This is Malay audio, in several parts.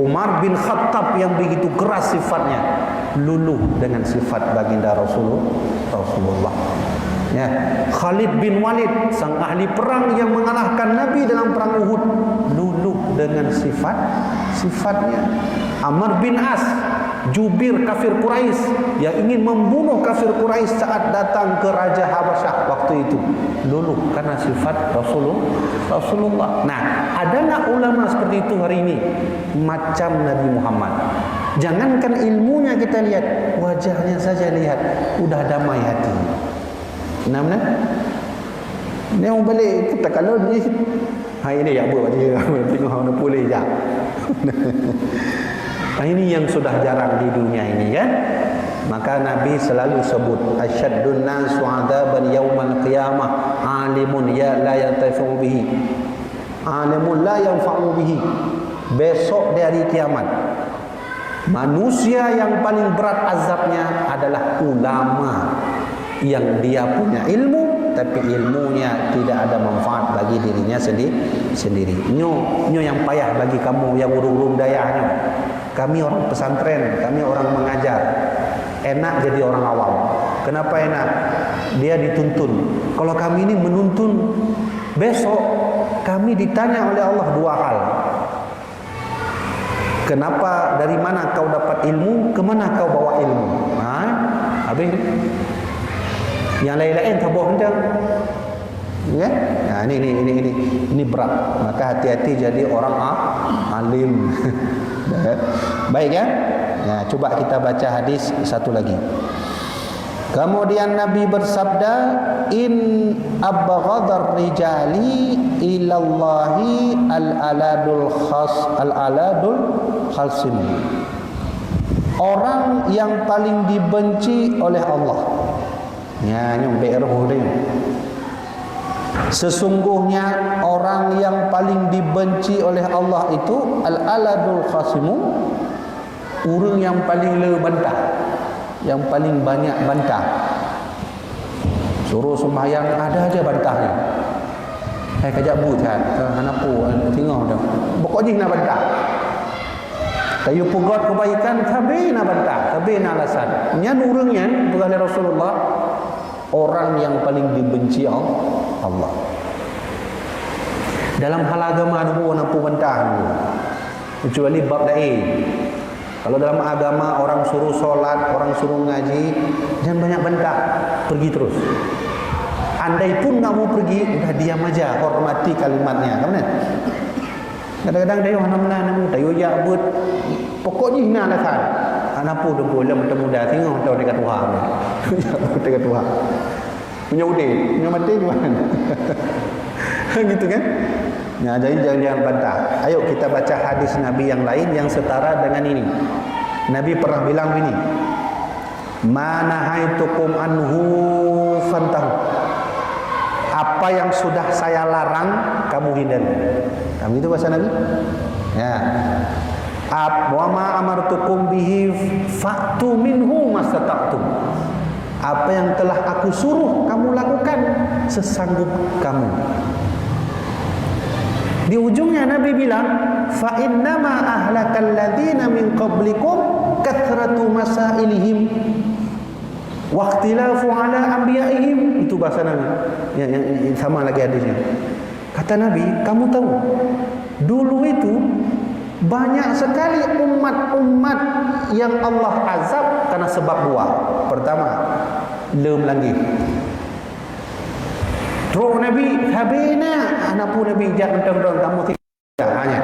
Umar bin Khattab yang begitu keras sifatnya, luluh dengan sifat baginda Rasulullah. Ya, Khalid bin Walid, sang ahli perang yang mengalahkan Nabi dalam perang Uhud, luluh dengan sifatnya. Amr bin As, jubir kafir Quraisy yang ingin membunuh kafir Quraisy saat datang ke Raja Habasyah waktu itu, luluh karena sifat Rasulullah. Nah, ada nggak ulama seperti itu hari ini? Macam Nabi Muhammad. Jangankan ilmunya kita lihat, wajahnya saja lihat, udah damai hati. Namanya ni orang balik kita kalau ni hari ni ya buat dia tengok orang boleh je. Ini yang sudah jarang di dunia ini kan. Maka Nabi selalu sebut asyaddun nasu adaban yaumal qiyamah alimun ya la yantafi'u bihi, alimun la yanfa'u bihi. Besok di hari kiamat, manusia yang paling berat azabnya adalah ulama yang dia punya ilmu tapi ilmunya tidak ada manfaat bagi dirinya sendiri. Nyo yang payah bagi kamu yang urung-urung dayahnya. Kami orang pesantren, kami orang mengajar. Enak jadi orang awam. Kenapa enak? Dia dituntun. Kalau kami ini menuntun, besok kami ditanya oleh Allah dua hal. Kenapa, dari mana kau dapat ilmu, kemana kau bawa ilmu? Habis yang lain-lain tak bohong dah. Ya? Nah, ini berat. Maka hati-hati jadi orang alim. Baik ya? Nah, coba kita baca hadis satu lagi. Kemudian Nabi bersabda, in abghadar rijali ilallahi al-aladul khasim. Orang yang paling dibenci oleh Allah. Ya, nyombe roh dia. Sesungguhnya orang yang paling dibenci oleh Allah itu al-aladul khasimu, orang yang paling bantah, yang paling banyak bantah. Suruh sembahyang ada aja bantahnya. Kajak buat hanapu tengok dah. Pokoknya nak bantah. Kayu pugot kebaikan tabe nak bantah, tabe nak alasan. Nya urangnya oleh Rasulullah orang yang paling dibenci Allah. Dalam hal agama ada orang apa bantah kecuali bab lain. Kalau dalam agama orang suruh solat, orang suruh ngaji, jangan banyak bantah, pergi terus. Andai pun tak mau pergi, udah diam aja, hormati kalimatnya, kan? Kadang-kadang dia orang tahu ya buat pokoknya hina alasan. Anak pun dah boleh muda tengok tahu dekat Tuhan. Dekat Tuhan. Punya udah, punya mati gimana? Gitu kan? Nah, jadi jangan bantah. Ayo kita baca hadis Nabi yang lain yang setara dengan ini. Nabi pernah bilang begini, "Ma nahaitukum anhu fantahu." Apa yang sudah saya larang kamu hindari. Kamu itu bahasa Nabi? Ya. Wa ma amartukum bihi fa'tu minhu mastata'tum. Apa yang telah aku suruh kamu lakukan sesanggup kamu. Di ujungnya Nabi bilang, fa innama ahlakal ladzina min qablikum kathratu masailihim wa ikhtilafu ala anbiya'ihim. Itu bahasa Nabi. Yang sama lagi hadisnya. Kata Nabi, kamu tahu dulu itu banyak sekali umat-umat yang Allah azab karena sebab dua. Pertama, lem lagi. Terus Nabi, habina anak pun Nabi jangan tendang kamu tidak hanya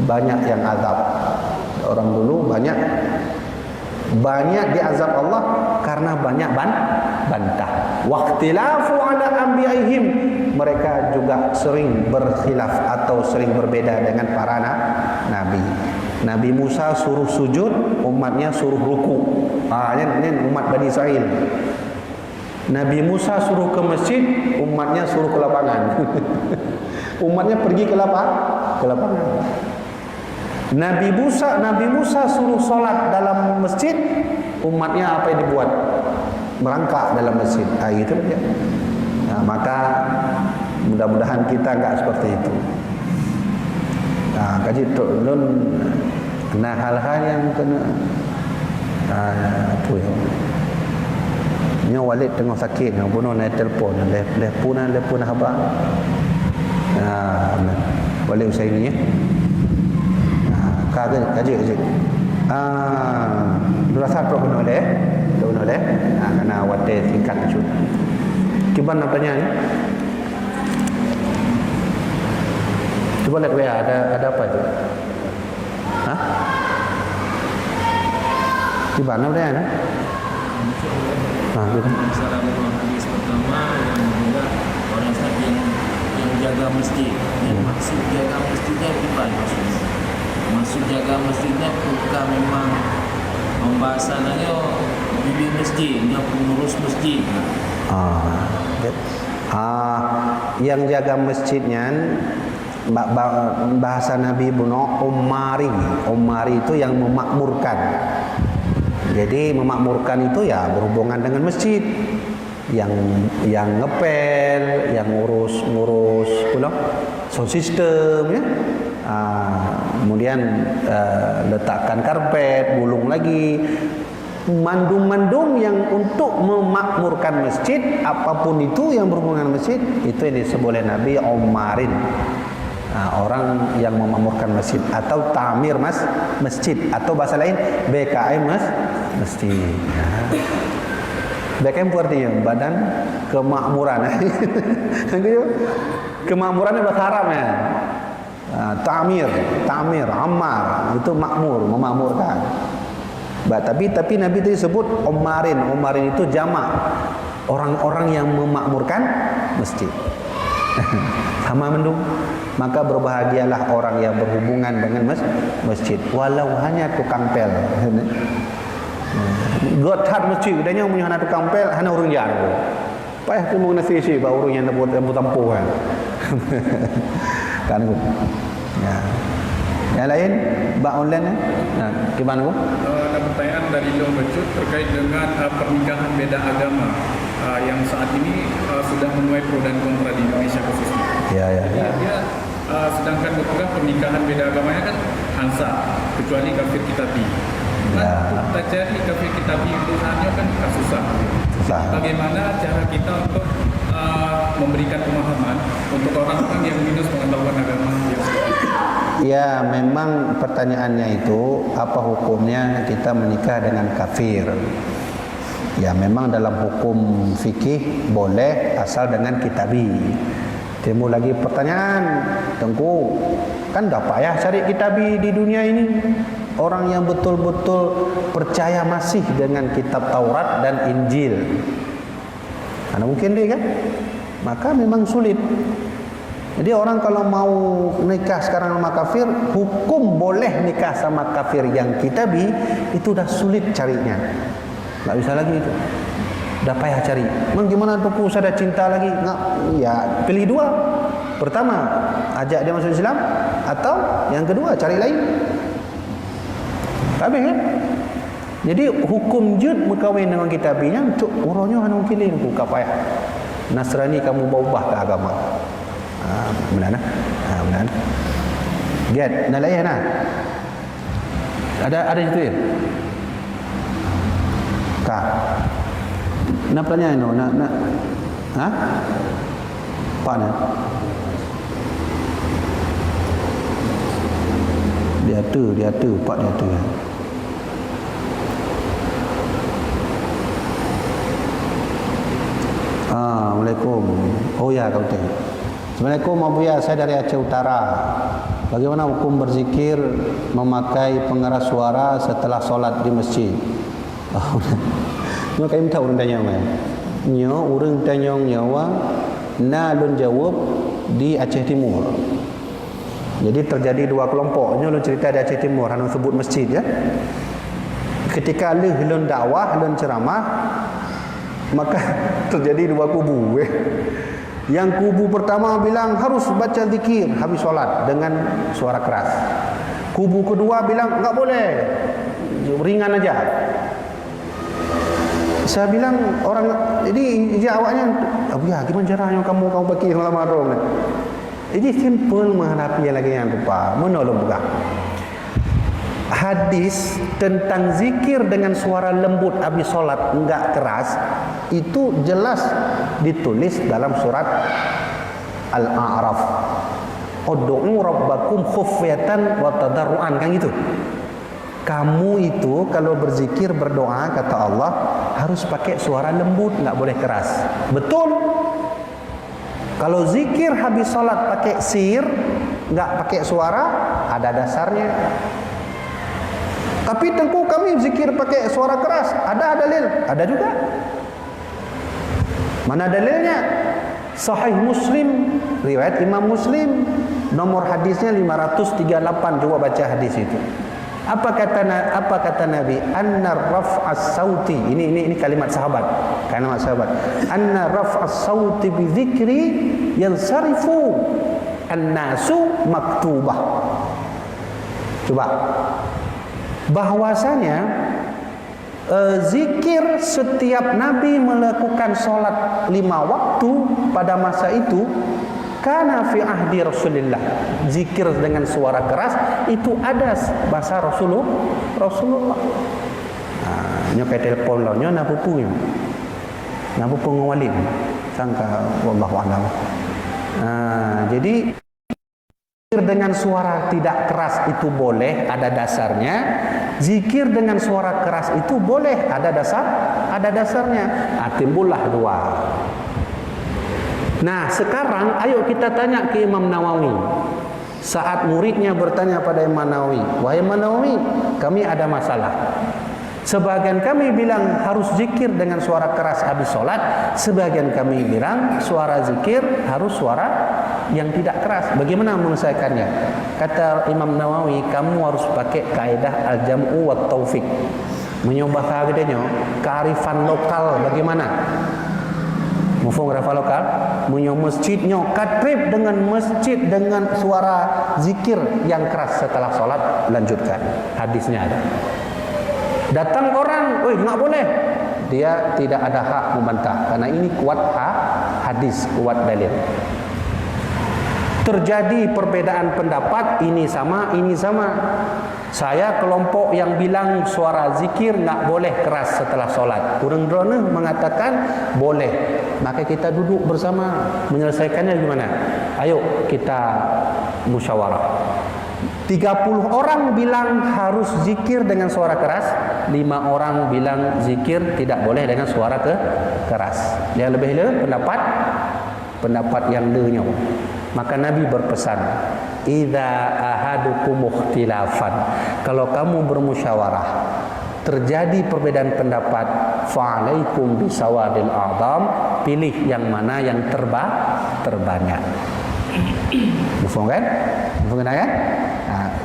banyak yang azab. Orang dulu banyak diazab Allah karena banyak bantah. Waqtilafu ala anbiya'ihim, mereka juga sering berkhilaf atau sering berbeda dengan para nabi. Nabi Musa suruh sujud, umatnya suruh ruku. Ini umat Bani Israel. Nabi Musa suruh ke masjid, umatnya suruh ke lapangan. Umatnya pergi ke lapangan. Nabi Musa suruh solat dalam masjid, umatnya apa yang dibuat? Merangkak dalam masjid. Itu dia. Nah, maka mudah-mudahan kita enggak seperti itu. Nah, kaji Nah, hal-hal yang kena tu ya. Nyo Walid tengah sakit, yang bunuh naik telefon, lepun abang. Walid Usaini ya. Kaji. Rasa pro bunuh deh. Karena wate singkat cut. Kiban apanya ni? Coba lihat WA, ada apa tu? Hah? Di mana dia ada? Salah hadis pertama yang juga orang yang jaga masjid. Yang maksud jaga masjidnya gimana maksudnya? Maksud jaga masjidnya bukan memang pembahasannya bibi masjid, yang pengurus masjid. Yang jaga masjidnya bahasa Nabi Buno Umari itu yang memakmurkan. Jadi memakmurkan itu ya berhubungan dengan masjid, yang ngepel, yang ngurus pula sound system ya. Kemudian letakkan karpet, gulung lagi, mandum-mandum yang untuk memakmurkan masjid, apapun itu yang berhubungan dengan masjid, itu yang disebut oleh Nabi Umarin. Orang yang memakmurkan masjid atau tamir masjid, atau bahasa lain BKM masjid. BKM itu artinya Badan Kemakmuran. Kemakmuran bahasa Arab ya. Tamir, amar itu makmur, memakmurkan. Tapi Nabi itu disebut Umarin itu jamak, orang-orang yang memakmurkan masjid. Sama mendung. Maka berbahagialah orang yang berhubungan dengan masjid, walau hanya tukang pel. Gotat masjid udahnya punya anak tukang pel, hanya urang jar. Payah tu mau nasi si, ba urang yang buat tampu kan. Kan ya. Yang lain ba online gimana Bu? Ada pertanyaan dari Long Becut terkait dengan pernikahan beda agama yang saat ini sudah menuai pro dan kontra di Indonesia khususnya. Ya. Dia sedangkan berpegang pernikahan beda agamanya kan Hansa, kecuali kafir kitabi. Kita cari kafir kitabi itu hanya kan susah. Bagaimana cara kita untuk memberikan pemahaman untuk orang-orang yang minus pengetahuan agama yang Ya, memang pertanyaannya itu apa hukumnya kita menikah dengan kafir? Ya, memang dalam hukum fikih boleh asal dengan kitabi. Timbul lagi pertanyaan, Tengku, kan dah payah cari kitabi di dunia ini. Orang yang betul-betul percaya masih dengan kitab Taurat dan Injil. Mana mungkin dia kan? Maka memang sulit. Jadi orang kalau mau nikah sekarang sama kafir, hukum boleh nikah sama kafir yang kitabi, itu dah sulit carinya. Tak bisa lagi itu. Dah payah cari. Memang gimana tuku saya dah cinta lagi? Nggak, ya pilih dua. Pertama, ajak dia masuk Islam, atau yang kedua cari lain. Habis kan? Jadi hukum jud berkahwin dengan kitabinya untuk orangnya hanya pilih buka payah. Nasrani kamu berubah ke agama. Benar nah? Benar. Get, nak layan nah. Ada itu ya? Kak. Nak tanya no, nak. Pak nak. Dia tu, pak dia tu. Assalamualaikum. Oh ya, kau tengok. Assalamualaikum Abu Ya, saya dari Aceh Utara. Bagaimana hukum berzikir memakai pengeras suara setelah solat di masjid? Nyo kaim tahu orang tanya mai. Nyo urang tanya nyawa na lun jawab di Aceh Timur. Jadi terjadi dua kelompok. Nyo lun cerita di Aceh Timur, hanu sebut masjid ya. Ketika lun dakwah, lun ceramah, maka terjadi dua kubu. Yang kubu pertama bilang harus baca zikir habis solat dengan suara keras. Kubu kedua bilang enggak boleh, ringan aja. Saya bilang orang ini jawabnya, "Abu Ya, gimana caranya kamu pakai malam haram?" Ini simple menghadapi yang lagi yang lupa, menolong bukan. hadis tentang zikir dengan suara lembut habis solat enggak keras itu jelas ditulis dalam surat Al-A'raf. Ud'u rabbakum khufyatan wa tadarruan, kan gitu. Kamu itu kalau berzikir berdoa kata Allah harus pakai suara lembut, enggak boleh keras. Betul. Kalau zikir habis solat pakai sir, enggak pakai suara, ada dasarnya. Tapi tengku kami zikir pakai suara keras, ada dalil? Ada juga. Mana dalilnya? Sahih Muslim, riwayat Imam Muslim, nomor hadisnya 538. Coba baca hadis itu. Apa kata Nabi? Anna raf'as sauti. Ini kalimat sahabat. Kalimat sahabat. Anna raf'as sauti bi dzikri yansarifu an-nasu maktubah. Coba. Bahwasanya zikir setiap Nabi melakukan solat 5 waktu pada masa itu, kana fi ahdi Rasulillah, zikir dengan suara keras itu ada bahasa Rasulullah. Nyo pe telefon lo nyo na pupu ngawalim sangka wallahu alam. Jadi zikir dengan suara tidak keras itu boleh, ada dasarnya. Zikir dengan suara keras itu boleh, ada dasarnya. Timbullah dua. Nah, sekarang ayo kita tanya ke Imam Nawawi. Saat muridnya bertanya pada Imam Nawawi, "Wahai Imam Nawawi, kami ada masalah. Sebagian kami bilang harus zikir dengan suara keras habis sholat, sebagian kami bilang suara zikir harus suara yang tidak keras. Bagaimana menyelesaikannya?" Kata Imam Nawawi, kamu harus pakai kaidah al-jam'u wa taufiq. Menyobah kearifan lokal bagaimana? Mufung kearifan lokal, menyo masjidnya katrib dengan masjid dengan suara zikir yang keras setelah sholat, lanjutkan. Hadisnya ada. Datang orang, nggak boleh. Dia tidak ada hak membantah karena ini kuat hadis, kuat dalil. Terjadi perbedaan pendapat, ini sama. Saya kelompok yang bilang suara zikir nggak boleh keras setelah solat. Kurang drone mengatakan boleh. Maka kita duduk bersama menyelesaikannya gimana? Ayo kita musyawarah. 30 orang bilang harus zikir dengan suara keras, 5 orang bilang zikir tidak boleh dengan suara keras. Yang lebih pendapat yang lenyau. Maka Nabi berpesan, "Idza ahadukum ikhtilafan." Kalau kamu bermusyawarah, terjadi perbedaan pendapat, fa'alaikum bisawadil a'dham, pilih yang mana yang terbanyak. Mufhum kan?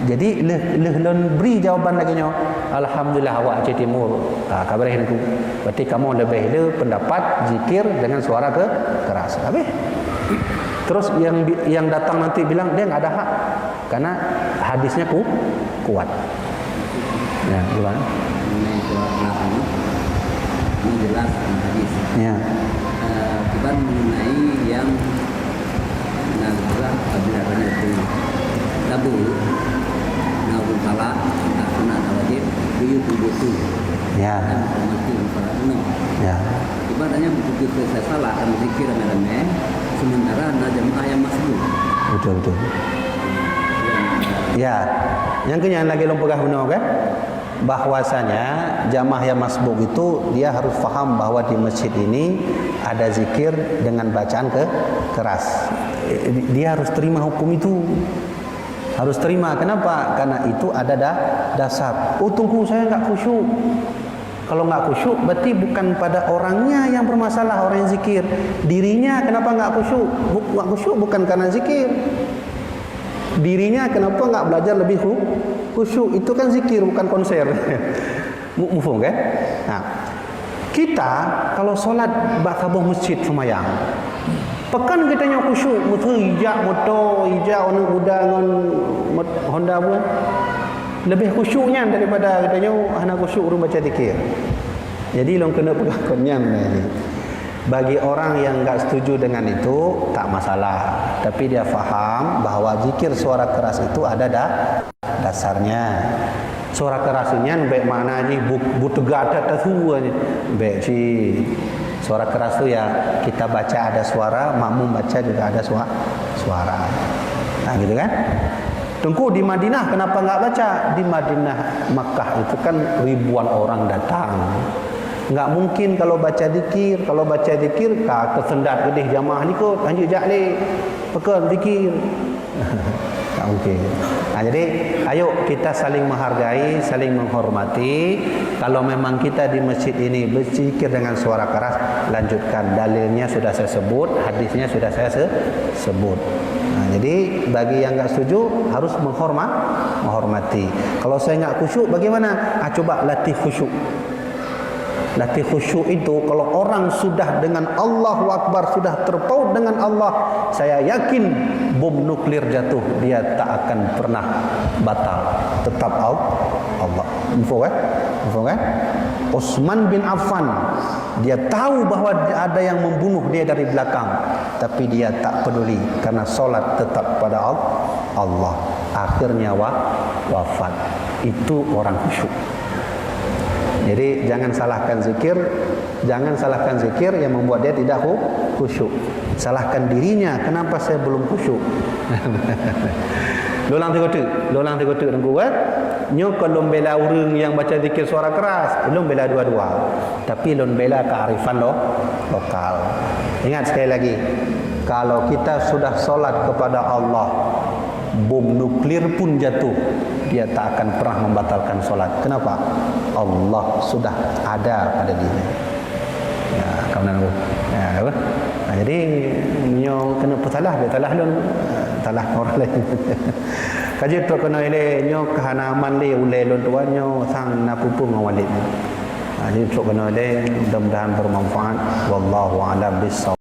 Jadi lehun beri jawaban lagi nyo. Alhamdulillah awak Aceh Timur. Kabar henku. Berarti kamu lebih pendapat zikir dengan suara keras. Habis. Terus yang datang nanti bilang dia enggak ada hak karena hadisnya kuat. Ya, gimana? Ini jelas hadis. Ya. Kita mengenai yang nazar apabila ada itu tabu namun salah tak kena wajib itu Ya. mati para enam. Ya. Ibadahnya begitu saya salah akan zikir rame-rame sementara ada jemaah yang masbuk. Betul. Ya. Yang kenyan lagi lo pegah benar kan? Bahwasanya jamaah yang masbuk itu dia harus faham bahwa di masjid ini ada zikir dengan bacaan keras. Dia harus terima hukum itu. Harus terima. Kenapa? Karena itu ada dasar. Tunggu saya enggak khusyuk. Kalau enggak khusyuk berarti bukan pada orangnya yang bermasalah, orang yang zikir. Dirinya kenapa enggak khusyuk? Enggak khusyuk bukan karena zikir. Dirinya kenapa enggak belajar lebih khusyuk? Itu kan zikir bukan konser. Mufhum kan? Nah, kita kalau solat bakabuh masjid semayang, pekan kita nyo khusyuk, mutu hijak motor, hijak orang kuda dengan Honda pun lebih khusyuknya daripada kita nyo hana khusyuk urung baca zikir. Jadi long kena pegakonnya ni. Bagi orang yang enggak setuju dengan itu tak masalah, tapi dia faham bahwa zikir suara keras itu ada dasarnya. Suara keras ini baik mana ni butuh gada tahu ni. Baik si suara keras tu ya kita baca ada suara, makmum baca juga ada suara. Nah gitu kan? Tengku di Madinah kenapa enggak baca? Di Madinah Makkah itu kan ribuan orang datang. Enggak mungkin kalau baca zikir kesendat gedih jamaah ni kot lanjut jak le. Pekan zikir. Tak mungkin. Nah, jadi ayo kita saling menghargai, saling menghormati. Kalau memang kita di masjid ini berzikir dengan suara keras, lanjutkan. Dalilnya sudah saya sebut, hadisnya sudah saya sebut. Nah, jadi bagi yang enggak setuju harus menghormati. Kalau saya enggak khusyuk bagaimana? Coba latih khusyuk. Latih khusyuk itu kalau orang sudah dengan Allahu Akbar, sudah terpaut dengan Allah, saya yakin bom nuklir jatuh dia tak akan pernah batal, tetap Allah. Info kan? Utsman bin Affan dia tahu bahwa ada yang membunuh dia dari belakang, tapi dia tak peduli karena solat tetap pada Allah. Akhirnya wafat. Itu orang khusyuk. Jadi jangan salahkan zikir yang membuat dia tidak khusyuk. Salahkan dirinya, kenapa saya belum khusyuk? Lolang tegotu tengku kan? Nyo kalau bela orang yang baca zikir suara keras, belum bela dua-dua. Tapi lon bela kearifan lokal. Ingat sekali lagi, kalau kita sudah solat kepada Allah, bom nuklir pun jatuh, dia tak akan pernah membatalkan solat. Kenapa? Allah sudah ada pada diri. Ya, kawan aku. Ya, apa? Nah, jadi nyo kena petalah, talah orang lain. Kaji tu kena ile nyo kahanaman le ulai lon tuan nyo sang napupu ngawalid. Jadi tu kena ile mudah-mudahan bermanfaat. Wallahu a'lam bissawab.